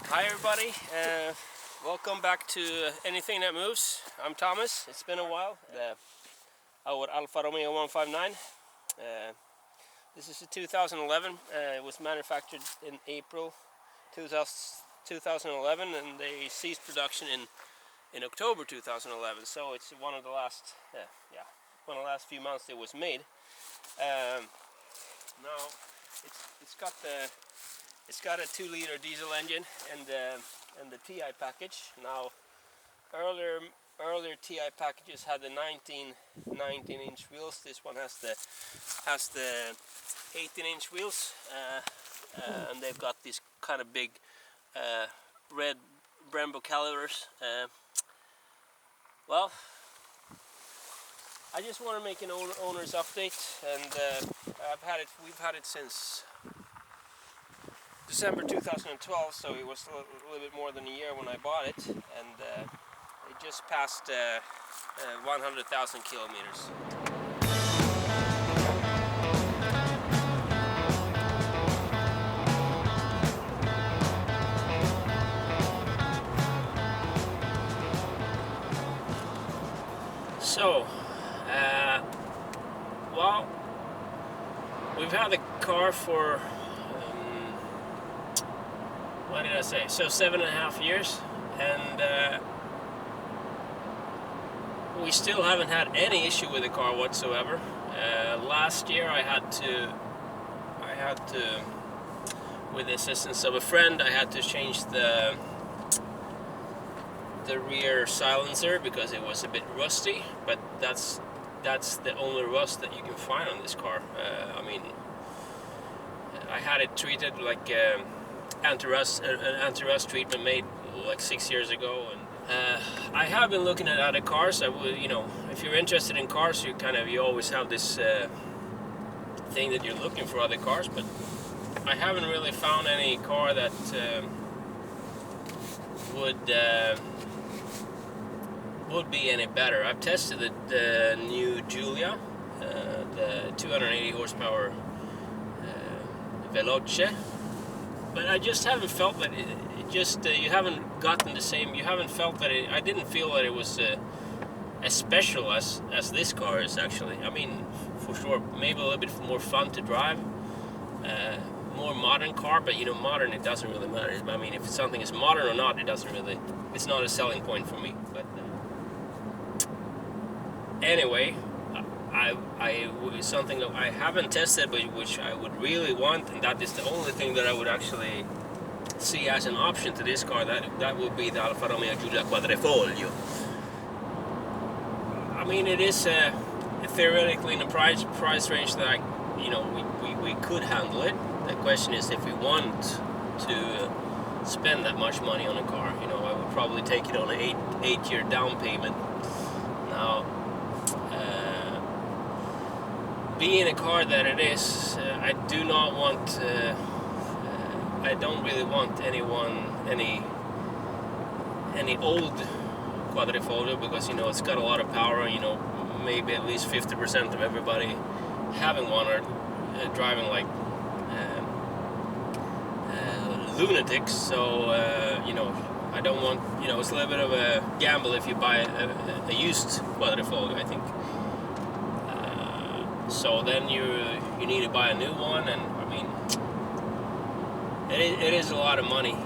Hi everybody, welcome back to Anything That Moves. I'm Thomas. It's been a while. Our Alfa Romeo 159. This is a 2011. It was manufactured in April 2011, and they ceased production in October 2011. So it's one of the last few months it was made. Now it's got a 2-liter diesel engine and the TI package. Now earlier TI packages had the 19-inch wheels. This one has the 18-inch wheels, and they've got these kind of big red Brembo calipers. Well, I just want to make an owner's update, and we've had it since December 2012, so it was a little bit more than a year when I bought it, and it just passed 100,000 kilometers. So, well, we've had the car for what did I say? So 7.5 years, and we still haven't had any issue with the car whatsoever. Last year I had to, with the assistance of a friend, I had to change the rear silencer because it was a bit rusty. But that's the only rust that you can find on this car. I mean, I had it treated like anti-rust treatment made like 6 years ago, and I have been looking at other cars. I would, if you're interested in cars, you always have this thing that you're looking for other cars, but I haven't really found any car that would be any better. I've tested the new Giulia, the 280 horsepower Veloce. But I just haven't felt that you haven't gotten the same. You haven't felt that I didn't feel that it was as special as this car is actually. I mean, for sure, maybe a little bit more fun to drive, more modern car. But modern, it doesn't really matter. I mean, if something is modern or not, it's not a selling point for me. But anyway. Something that I haven't tested, but which I would really want, and that is the only thing that I would actually see as an option to this car. That would be the Alfa Romeo Giulia Quadrifoglio. I mean, it is theoretically in a price range that we could handle it. The question is if we want to spend that much money on a car. I would probably take it on an 8-year down payment. Now. Being a car that it is, I do not want. I don't really want any old Quadrifoglio because it's got a lot of power. Maybe at least 50% of everybody having one are driving like lunatics. So I don't want. It's a little bit of a gamble if you buy a used Quadrifoglio, I think. So then you need to buy a new one, and I mean, it is a lot of money.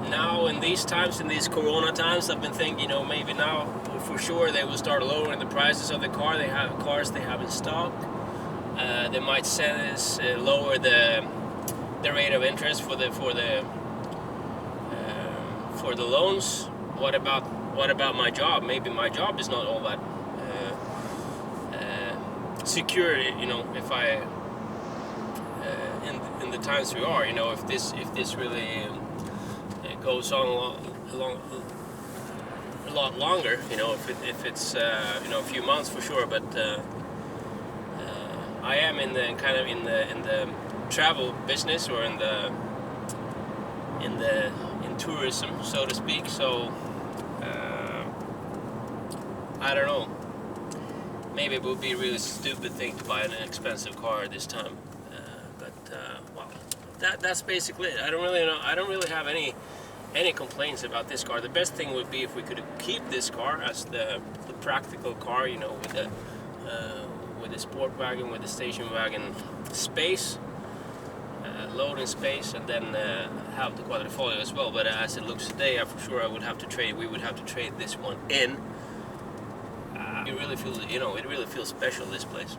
Now in these times, in these Corona times, I've been thinking, maybe now for sure they will start lowering the prices of the cars they have in stock. They might lower the rate of interest for the loans. What about my job? Maybe my job is not all that secure, if I in the times we are, if this really goes on a lot longer, if it's a few months for sure. But I am in the travel business, or in tourism, so to speak. So I don't know. Maybe it would be a really stupid thing to buy an expensive car this time. But well, that's basically it. I don't really know. I don't really have any complaints about this car. The best thing would be if we could keep this car as the practical car, you know, with the sport wagon, with the station wagon space, loading space, and then have the quadrifoglio as well. But as it looks today, for sure I would have to trade. We would have to trade this one in. You really feel, you know, it really feels special, this place.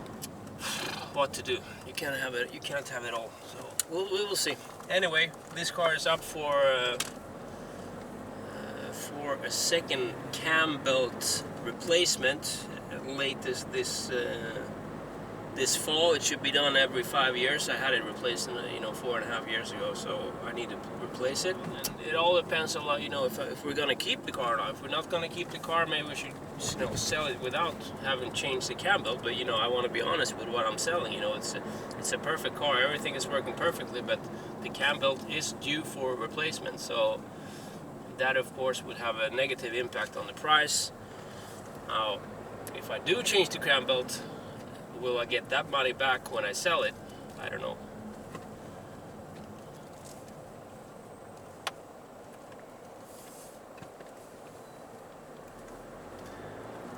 What to do? You can't have it. You can't have it all. So we will see. Anyway, this car is up for a second cam belt replacement. Latest this fall. It should be done every 5 years. I had it replaced, you know, 4.5 years ago, so I need to replace it. And it all depends a lot, you know, if we're gonna keep the car or not. If we're not gonna keep the car, maybe we should, you know, sell it without having changed the cam belt. But you know, I want to be honest with what I'm selling. You know, it's a perfect car. Everything is working perfectly, but the cam belt is due for replacement. So that, of course, would have a negative impact on the price. Now, if I do change the cam belt, will I get that money back when I sell it? I don't know.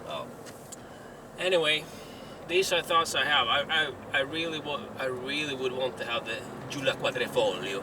Well, anyway, these are thoughts I have. I really would want to have the Giulia Quadrifoglio.